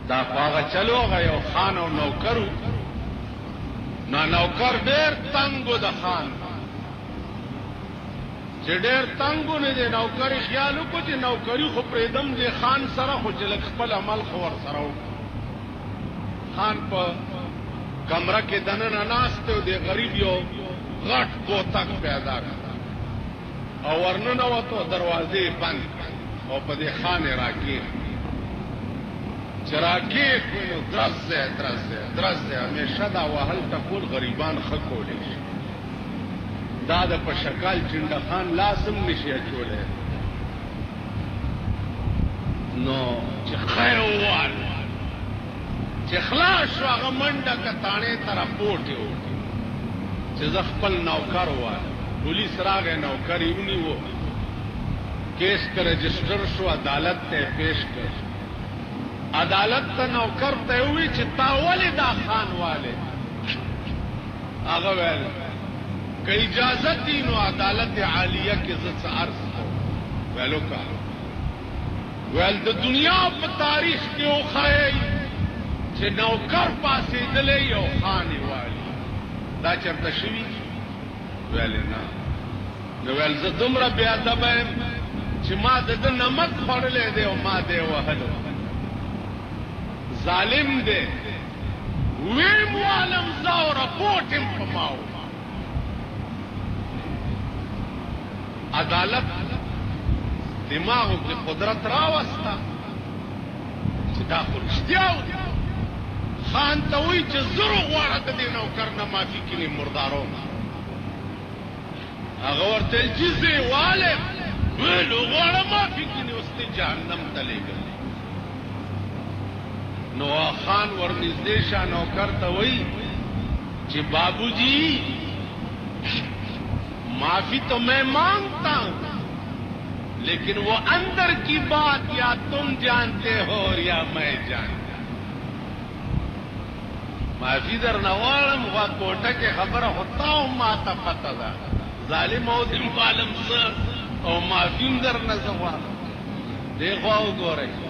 دا خواغه چلو غيو خان او نوکرو نا نوکر ډیر تنگو د خان چې ډیر تنگو نه دی نوکری خیالو کو چې نوکری خو پریدم دی خان سره خو چې خپل عمل خو ور سره خان په کمره کې دننه ناست او دی غریب یو غټ کوتک پیدا کړ او ورننه وته دروازې بند او په دې خان راکې چراکی کوئی درز ہے ہمیشہ دا وحل ٹکول غریبان خکولے دا دا پا شکال چنڈا خان لازم نشی اچولے نو چی خیووال چی خلاش واغا منڈا کتانے ترا پوٹی ہو چی زخپل نوکر وال پولیس راگے نوکری انہی وہ کیس کا رجسٹر شو عدالت تے پیش کر عدالت ته نوکر ته وی چې تا ولې دا خان والے هغه ویل که اجازه دي نو عدالت عالیه کې زت عرض ویلو کا ویل د دنیا په تاریخ کې وخایي چې نوکر پاسې دلې یو خان والي دا چرته شوي ویل نه نو ویل زه دومره بې ادبه یم چې ما د ده نمک خوړلی دی او ما دی وهلو ظالم دے ویم والم زاو رپورٹم پماؤ عدالت دماغو کی قدرت راوستا چدا خرشتیاو خان تاوی چه زرو غوارت دینو کرنا مافی کنی مردارو اغور تل چیزی والم ویلو غوار مافی کنی استی جہنم تلے گا نو خان ورنزدې شاه نوکر ته وی چې بابو جی معافی تو میں مانگتا ہوں لیکن وہ اندر کی بات یا تم جانتے ہو یا میں جانتا معافی در نوارم و کوٹا کے خبر ہوتا ہوں ماتا پتا دا ظالم او دم عالم سر او معافی در نزوار دیکھو او گو رہی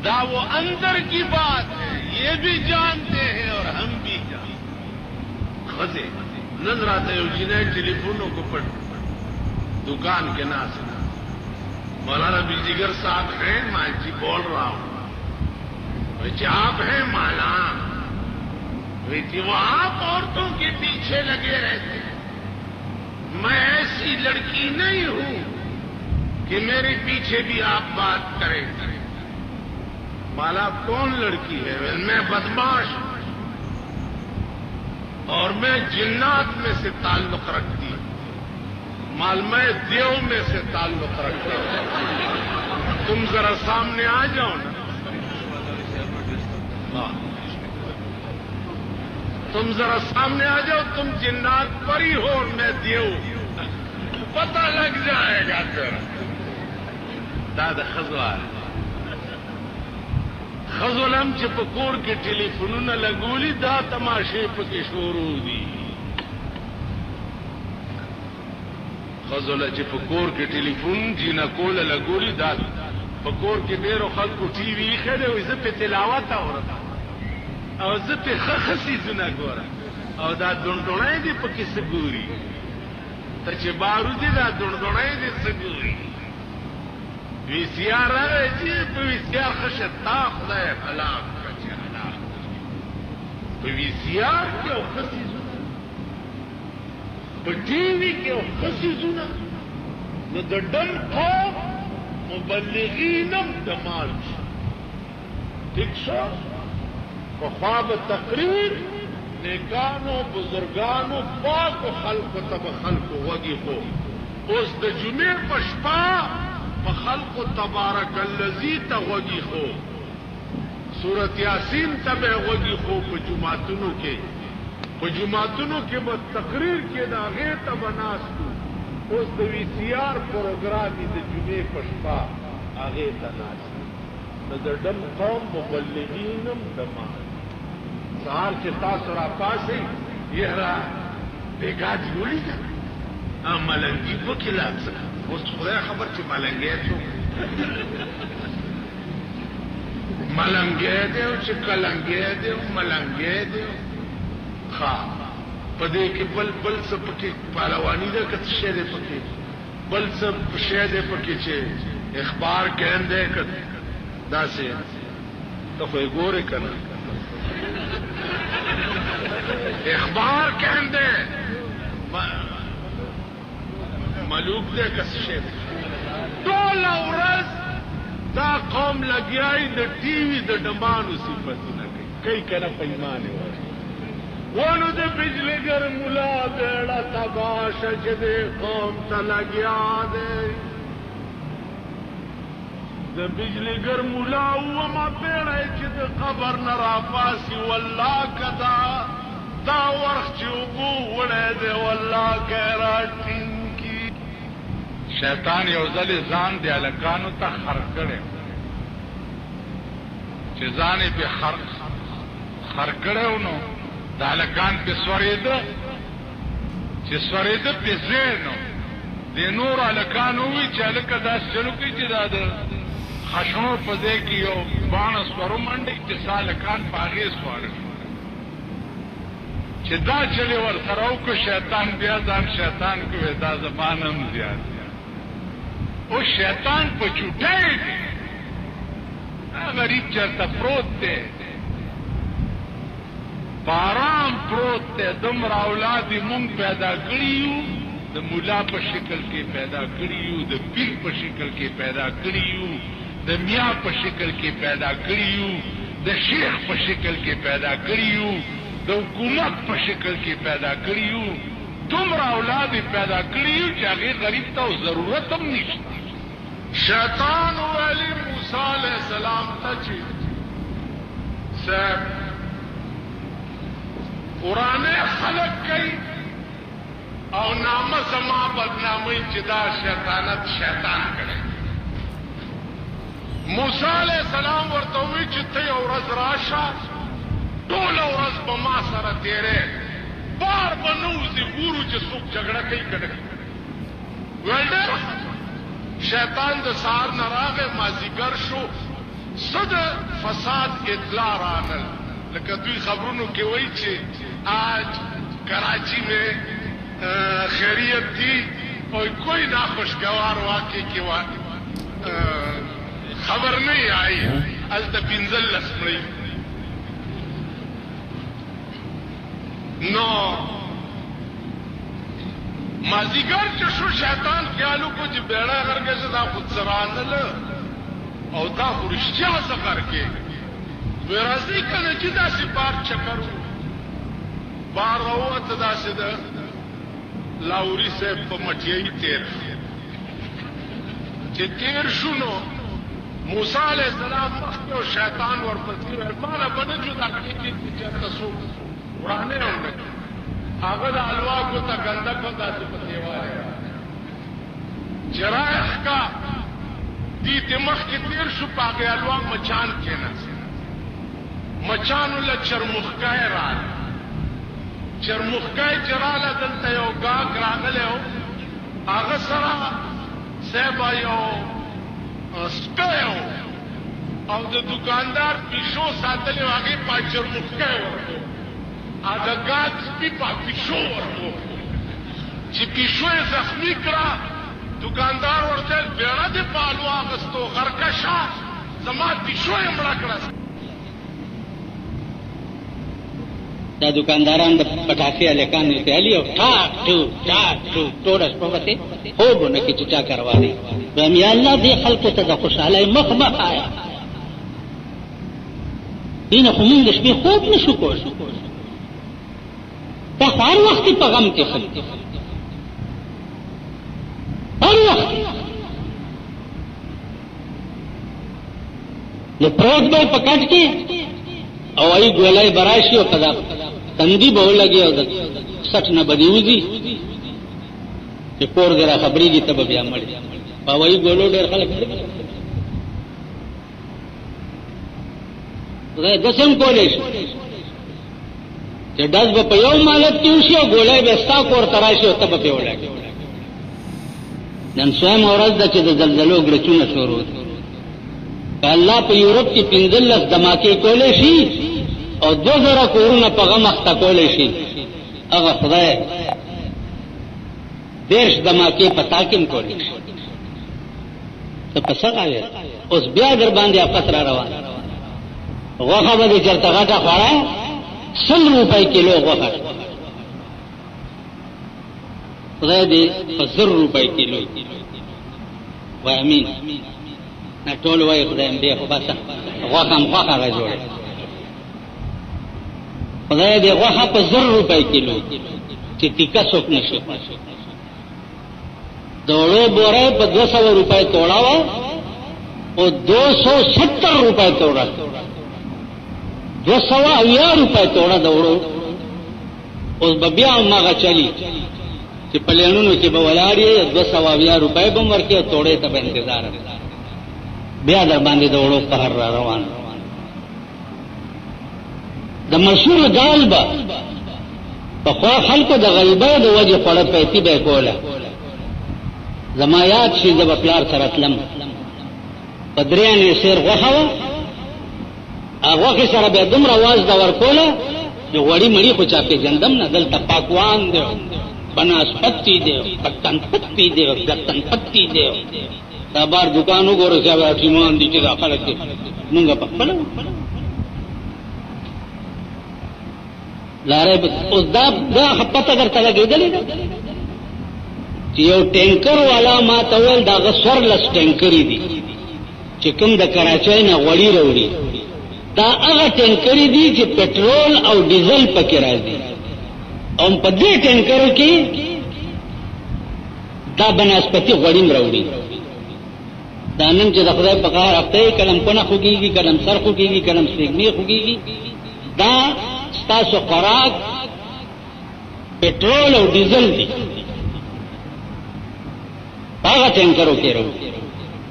دا وہ اندر کی بات ہے یہ بھی جانتے ہیں اور ہم بھی جانتے خزے نظر آتے ہو جنہیں ٹیلیفونوں کو پڑھ دکان کے ناس مولانا بجگر صاحب ہیں میں جی بول رہا ہوں بھائی آپ ہیں مالا بھائی وہ آپ عورتوں کے پیچھے لگے رہتے ہیں میں ایسی لڑکی نہیں ہوں کہ میرے پیچھے بھی آپ بات کریں مالا کون لڑکی ہے میں بدماش ہوں اور میں جنات میں سے تعلق رکھتی ہوں مال میں دیو میں سے تعلق رکھتی ہوں تم ذرا سامنے آ جاؤ نا تم ذرا سامنے آ جاؤ تم جنات پری ہو اور میں دیو پتہ لگ جائے گا تیرا دادا خزوار خزولم چې په کور کې ټلیفونونه لګولي دا تماشې پکې شروع دي خزوله چې په کور کې ټلیفون جینا کوله لګولي دا په کور کې ډېرو خلکو ټي وي ایښی دی وایي زه پې تلاوت اورم او زه پې ښه ښه څیزونه ګورم او دا دونډوڼی دی پکې څه ګوري ته چې بارودي دا دونډوڼی دی څه ګوري وی سی آر راغی چې په وی سی آر خشه تا خدای هلاک کړه چې هلاک په وی سی آر کې او ښه څیزونه په ټي وي کې او ښه څیزونه نو د ډم قوم مبلغین هم دمال شي ٹھیک شو پخوا به تقریر نیکانو بزرگانو پاکو خلقو ته به خلقو وږي خو اوس د جمعې په شپه خلق تبارک الذی ته وږي خو سورۃ یاسین ته به وږي خو په جمعتونو کې به تقریر کې دا غیر ته بناستو اوس د وی سی آر پروګرام د جمعې په شپه هغه ته ناست د ډم قوم مبلغینم دما سهار چې تاسو را پاسئ یهرا بیګاډي ولې ملنګي په کې لاڅه. اوس خدای خبر چې ملنګي څو ملنګې دی او چې کلنګې دی او ملنګې دی ښه په دې کې بل څه پکې پهلواني ده که څه شی دی پکې بل څه شی دی پکې چې اخبار کین دی که داسې ته خو یې ګورې که نه اخبار کین دی ملوک دی که څه شی دی ټوله ورځ دا قوم لګیای د ټي وي د ډمانو صفتونه کوي که نه پیمانې وایي ونو د بجلیګر ملا بیړه تباشه چې دې قوم ته لګیا دی د بجلیګر ملا وما بیړه چې د قبر نه راپاسي والله که دا ورخ چې اوبو وړی دی والله که یې راټینګي شیطان یو ځلې ځان د هلکانو ته خر کړی چې ځان یې پې خر کړی و نو د هلکان پې سورېده چې سورېده پې ځای نو دې نورو هلکانو ووایي چې هلکه داسې چلو کوي چې دا د خشنو په ځای کې یو باڼه سورو منډي چې څه هلکان په هغې سواره چې دا چلې ورسره وکړو شیطان بیا ځان شیطان کوي دا زما نه هم زیات او شیطان په چوټۍ دی غریب چېرته پروت دی بارام پروت دی دومره اولاد یې مونږ پیدا کړي یو د ملا په شکل کې پیدا کړي یو د پیر په شکل کې پیدا کړي یو د میا په شکل کې پیدا کړي یو د شیخ په شکل کې پیدا کړي یو د حکومت په شکل کې پیدا کړي یو دومره اولاد یې پیدا کړي یو چې هغې غریب ته ضرورت هم نشته شیطان ویلی موسی علیہ السلام ته چې صاحب قرآنې خلق کوي او نامه زما بدناموي چې دا شیطانت شیطان کړی موسی علیہ السلام ورته ووایي چې ته یو ورځ راشه ټوله ورځ به ما سره تېرې بار به نه وځي ګورو چې څوک جګړه کوي که نه ویل ډېر شیطان د سهار نه راغی مازدیګر شو څه د فساد اطلاع راغل لکه دوی خبرونو کې وایي چې آج کراچی میں خیریت تھی اور کوئی ناخوشگوار واقعے کی خبر نہیں آئی التا پنزل لسمڑی نو مازیګر چې شو شیطان خیالو کو چې بیړه غرګه چې دا خود سرانل او دا خو رښتیا څه غرګې وی راځئ کنه چې داسې بار چکر بار راووته داسې د لاوري صاحب په مټیایي تېر چې تېر شو نو موسی علیہ السلام مخکې او شیطان ورپسې ویل ماله به نه جدا کېږي چې چېرته څوک وړاندې ونه کړي هغه د الواګو ته ګنده کو داسې په دیوال چې راښکا دې ته مخکې تېر شو په هغې الوا مچان کېناست مچانو له چرموښکی راغی چرموښکی چې راغله دلته یو ګاګ راغلی و هغه سره صاحبه یو سپی و او د دوکاندار پیشو ساتلی و هغې په چرموښکی ورکو او د ګاګ سپي په پیشو ورکو چې پیشو یې زخمي کړه دوکاندار ورته بیړه دې په الوا اخیستو غرکشه زما پیشو یې مړه کړه دا دکانداران د پټاکې هلکان نتیالي او ټاک ټو ټوله شپه به تې خوب ونه کړي چې چا کروا دی وایم یا الله دې خلکو ته د خوشحالۍ مخ مه ښایه دې نه خو مونږ د شپې خوب نه شو کولی دا خو هر وخت په غم کې خلي هر وخت نو پروت به په کټ کې او ای ګولای براشي او کدا تندی به ولګي او د سټ نه بدی وځي چې کور غره خبرېږي ته بیا مړ او ای ګولو ډېر خلک زه دسم کولې چې داس به په یو مالت کې وشي او ګولای به ستا کور تراشي او ته به ولګي نن سوم ورځ د چې د زلزلو ګړچونه شروع که الله په یورپ کې 15 دماکې کولی شي او 2000 کورونه په غم اخته کولی شي، هغه خدای 10 دماکې په تاکم کولی شي. ته په څه غواړې؟ اوس بیا در باندې افت را روان. غوښه به دې چېرته غټه خوړه 100 روپۍ کیلو غوښه، خدای دې په 100 روپۍ کیلو وای امین. نه ټول وای خدای دې خو بس غوښه هم غوښه را جوړه، خدای دې غوښه په 100 روپۍ کیلو چې ټیکه څوک نشي. د وړو بوره په 200 روپۍ توړه وه او 270 روپۍ توړه، 280 روپۍ توړه د وړو. اوس به بیا هماغه چلی چې پلینونو کې به ولاړ یې 280 روپۍ به هم ورکړي او توړې ته به انتظار بیا در باندې د وړو قهر را روان. د مشهور دال به پخوا خلکو د غریبۍ د وجې خوړه پیتي به یې کوله. زما یاد شي زه به پلار سره تلم، په 3 انې سیر غوښه وه، غوښې سره به یې دومره وازده ورکوله چې غوړي مړي خو چا پېژندم نه. دلته پاکوان دی، بناسپتی دی، پتن پتی دی، ګتن پتی دی. دا بار دکان وګوره چې هغه ټیمان دي چې دا خلک دي مونږ په خپله لارې. اوس دا پته درته لګېدلې ده چې یو ټینکر والا ما ته ویل دا هغه 14 ټینکرې دي چې کوم د کراچۍ نه غوړي راوړي، دا هغه ټینکرې دي چې پټرول او ډیزل پکې راځي، او په دې ټینکرو کې دا بناسپتي غوړي راوړي. دا نن چې د خدای په قهر هفته کلم کونه خوږېږي، کلم سر خوږېږي، کلم سپېږمۍ خوږېږي، دا ستاسو خوراک پټرول او ډیزل دي، هغه ټینکرو کې راوړي.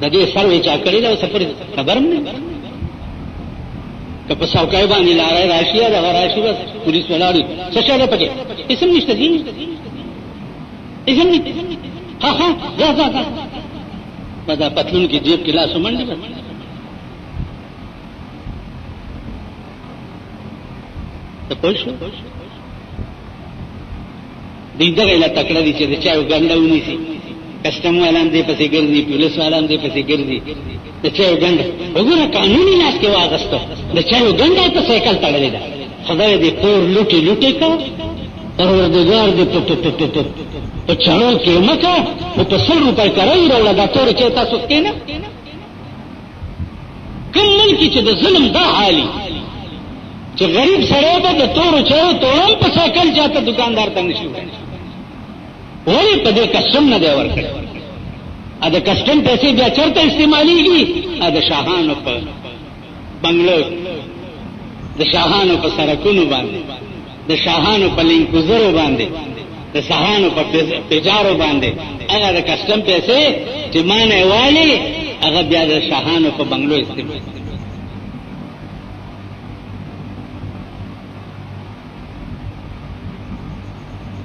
د دې سروې چا کړی دا سفر خبر نه که په څوکۍ باندې لارې راشي یا دغه راشي بس پولیس ولاړي څه شی دی پکې اسم نشته دي اسم نشته. ها ها ځه ځه ځه په دا پتلون کې جیب کې لاس ومنډي ته پوه شو. دې دغه لا تکړه دي چې د چایو ګنډه ونیسي، کسټم والان دې پسې ګرځي، پولیس والان دې پسې ګرځي. د چایو ګنډه وګوره قانوني لاس کې واغسته، د چایو ګنډه په سایکل تړلې ده. خدای دې کور لوټي لوټي کا پروردګار دې په چړو کې مکه په 100 روپۍ کرای راوړه. دا تور چې تاسو کې نه کوم ملک چې د ظلم دا حالي چې غریب سره به د تور چړو توړم په سایکل چاته دکاندار ته نشي ولی په دې کسټم نه دی ورکړی. ا د کسټم پیسې بیا چرته استعمالېږي؟ ا د شاهانو په بنگلو، د شاهانو په سرکونو باندې، د شاهانو په لینکوزرو باندې، د شاهانو په پیجارو باندې. هغه د کسټم پیسې چې مانه والی هغه بیا د شاهانو په بنگلو استعمال.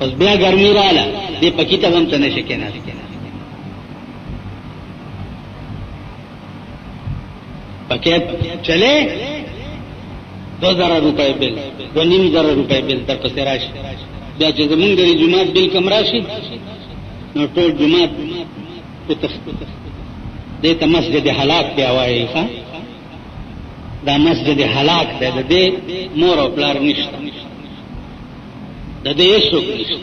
اوس بیا ګرمي رااله دې پکې ته هم څه نشي کېنه. پکې چلے 2000 روپۍ بل 2500 روپۍ بل در پسې راشي. بیا چې زمونږ د جمعات بل کم راشي نو ټول جمعات دې ته مسجد هلاک دی وایي. ښه دا مسجد هلاک دی، د دې مور او پلار نشته، د دې هیڅوک نشته.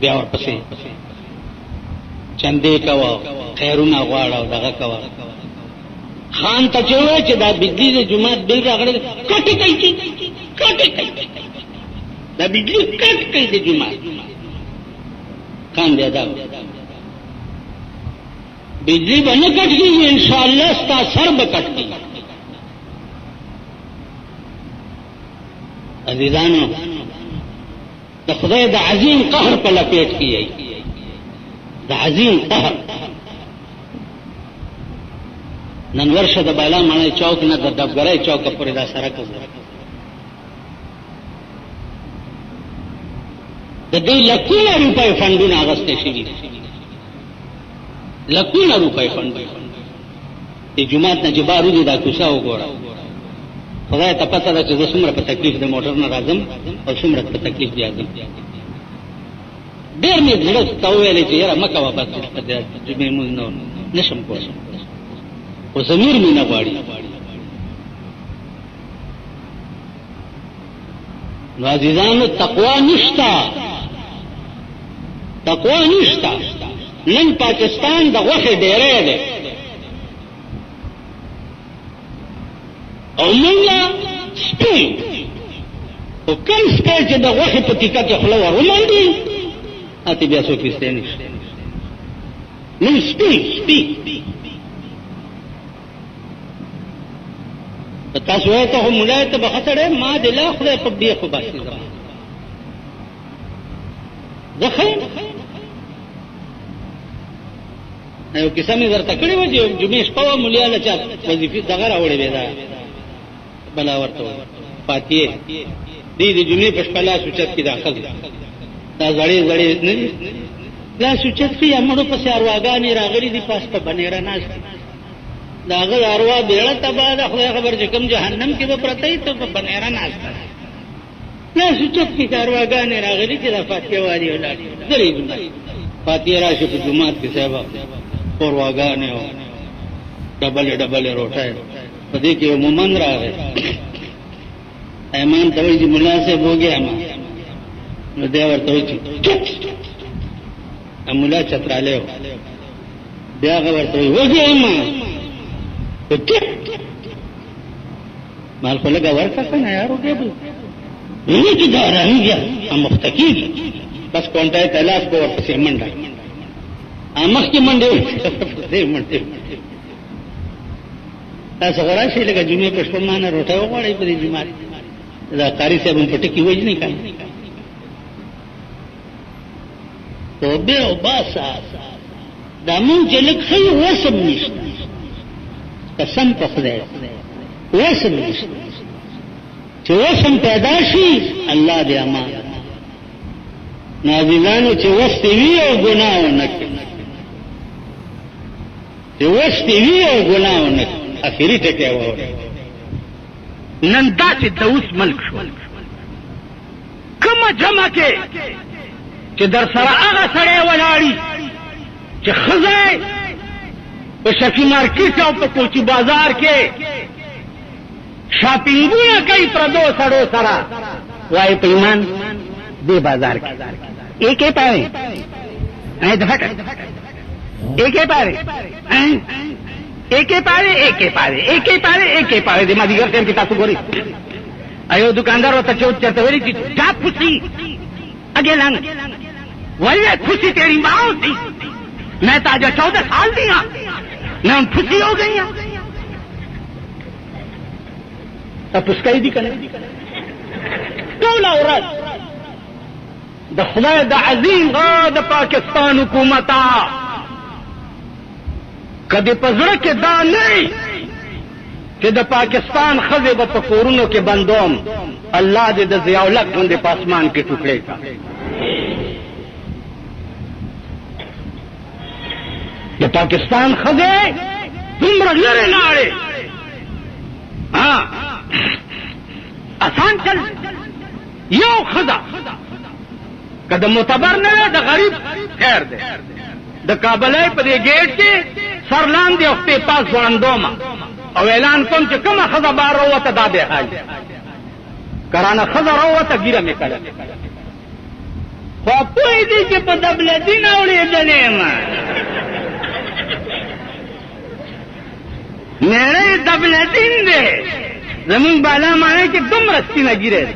بیا ورپسې چندې کوه، خیرونه غواړه او دغه کوه. خان ته چې وایي چې دا بجلی د جومات بل راغلی کټې کوي، کټې کوي، دا بجلی کټ کوي د جومات. خان دی دا بجلی به نه کټ کېږي، انشاءالله ستا سر به کټ کېږي. عزیزانو د خدای د عظیم قهر په لپیټ کې یې، د عظیم قهر. نن ورشه د بالا مړی چوک نه د ډبګرۍ چوکه پورې دا سړک د دې لکونه روپۍ فنډونه اغوستې شوي، لکونه روپۍ فنډ دی جماعت نه چې بار وځي دا کوڅه وګوره خدای ته پته ده چې زه څومره په تکلیف د موټر نه راځم او څومره په تکلیف بیا ځم ډېر مې زړه ته وویلې چې یاره مه کوه بس جمعې مونځ نشم کولی خو ضمیر مې نه غواړي نو عزیزانو تقوا نشته نن پاکستان د غوښې ډېری دی او مونږه سپی خو کوم سپی چې د غوښې په تیکه کې خوله ور ومنډي هلته بیا څوک ایستی نشته نن سپی تاسو وایئ ته خو ملا ته به ښه سړی ما د لا خدای په بیا خو باسي زما زه ښه یم یو کیسه مې درته کړې وه چې جمعې شپه وه ملیا له چا وظیفې دغه راوړې وې دا بلا ورته وایي فاتحې دی د جمعې په شپه لاس اوچت کړي دا ښځې دا زړې نه دي لاس اوچت کړي مړو پسې ارواګانې راغلي دي پاس په بنیره ناست دي د هغه اروا بیړه تباه ده خدای خبر چې کوم جهنم کې به پرته وي ته په بنیره ناست ده لاس اوچت کړي چې ارواګانې راغلي چې دا فاتحې وایي ولاړې درې جمعې فاتحې راشي په جومات کې صاحبه ارواګانې او ډبلې روټۍ په دې کې یو مومن راغی ایمان ته وایي چې ملا صاحب وګیا ما نو دی ورته وایي چې ملا چترالی و بیا هغه ورته وایي وګیا ما مال خو لږه ورکړه که نه یار وګیا به ویني چې دا ارامي بیا مخته کېږي بس کونټای ته لاس به ورپسې منډه مخکې منډې ورپسې منډې تاسو خو راشئ لکه جمعې په شپه ما نه روټۍ وغواړئ په دې جومات دا قاري صاحب هم په ټکي وژني که نه توبې او باسه دا مونږ چې لږ ښه یو وسم نشته قسم په خدای وسم نشته چې وسم پیدا شي الله دې امان نازیزانو چې وس وي او ګناه ونه کړي چې وس وي او ګناه ونه کړي اخري ټکی واورئ نن داسې د اوس ملک شو کومه جمع کې چې در سره هغه سړی ولاړي چې ښځه په شفي مارکیټ او په کوچي بازار کې شاپینګونه کوي پردو سړو سره وایي په ایمان دې بازار کې ایکې پاره ایکې پاره دې ما دیګر ټیم کې تاسو ګورئ ایو دکاندار ورته چرته ویلي چې دا پوسي اگے لنگ وہی خوشی تیری ماں ہوتی میں تو آج 14 سال دیا میں ان خوشی ہو گئی اب اس کا ہی دی کرنے دولا عورت دا خدای دا عظیم غا دا پاکستان حکومتا کدی پزړه کې دا نه چې د پاکستان خزه په کورونو کې بندوم الله دې د ضیاء الحق باندې پاسمان کې ټوکړي کا د پاکستان خزه دومره لري لاړې آسان چل یو خزه کله معتبر نه د غریب خیر ده د کابلای په دې گیټ کې سرلان دی خپل پاس وړاندوما او اعلان کوم چې کومه خزه بار وروته دا به حال کرانه خزه وروته ګیره مې کړه خو په دې چې په دبلدین اورېدلې ما نه دبلدین دې زمون بالا معنی چې دومره سپینه ګیره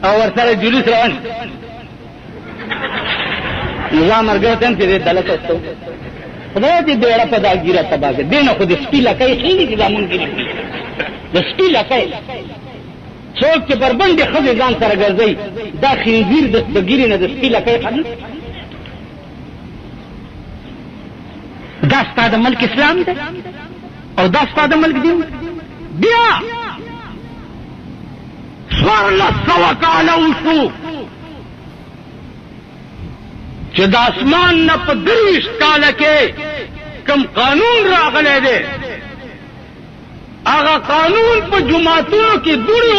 او ورسره جلوس روان نظام ارګتن چې دلته وستو خدای دې ډېر په دا ګیره تبا کې دینه خو دې سپیلا کوي خېلې چې زمون کې د سپیلا کوي څوک چې بربندې خزه ځان سره ګرځي دا خنزیر د بګیرې نه د سپیلا کوي خلک دا ستاسو د ملک اسلام دی او دا ستاسو د ملک دین بیا سوارلس سوا کاله وشو چې د اسمان نه په 30 کاله کې کم قانون راغلی دی هغه قانون په جماعتونو کې دوړې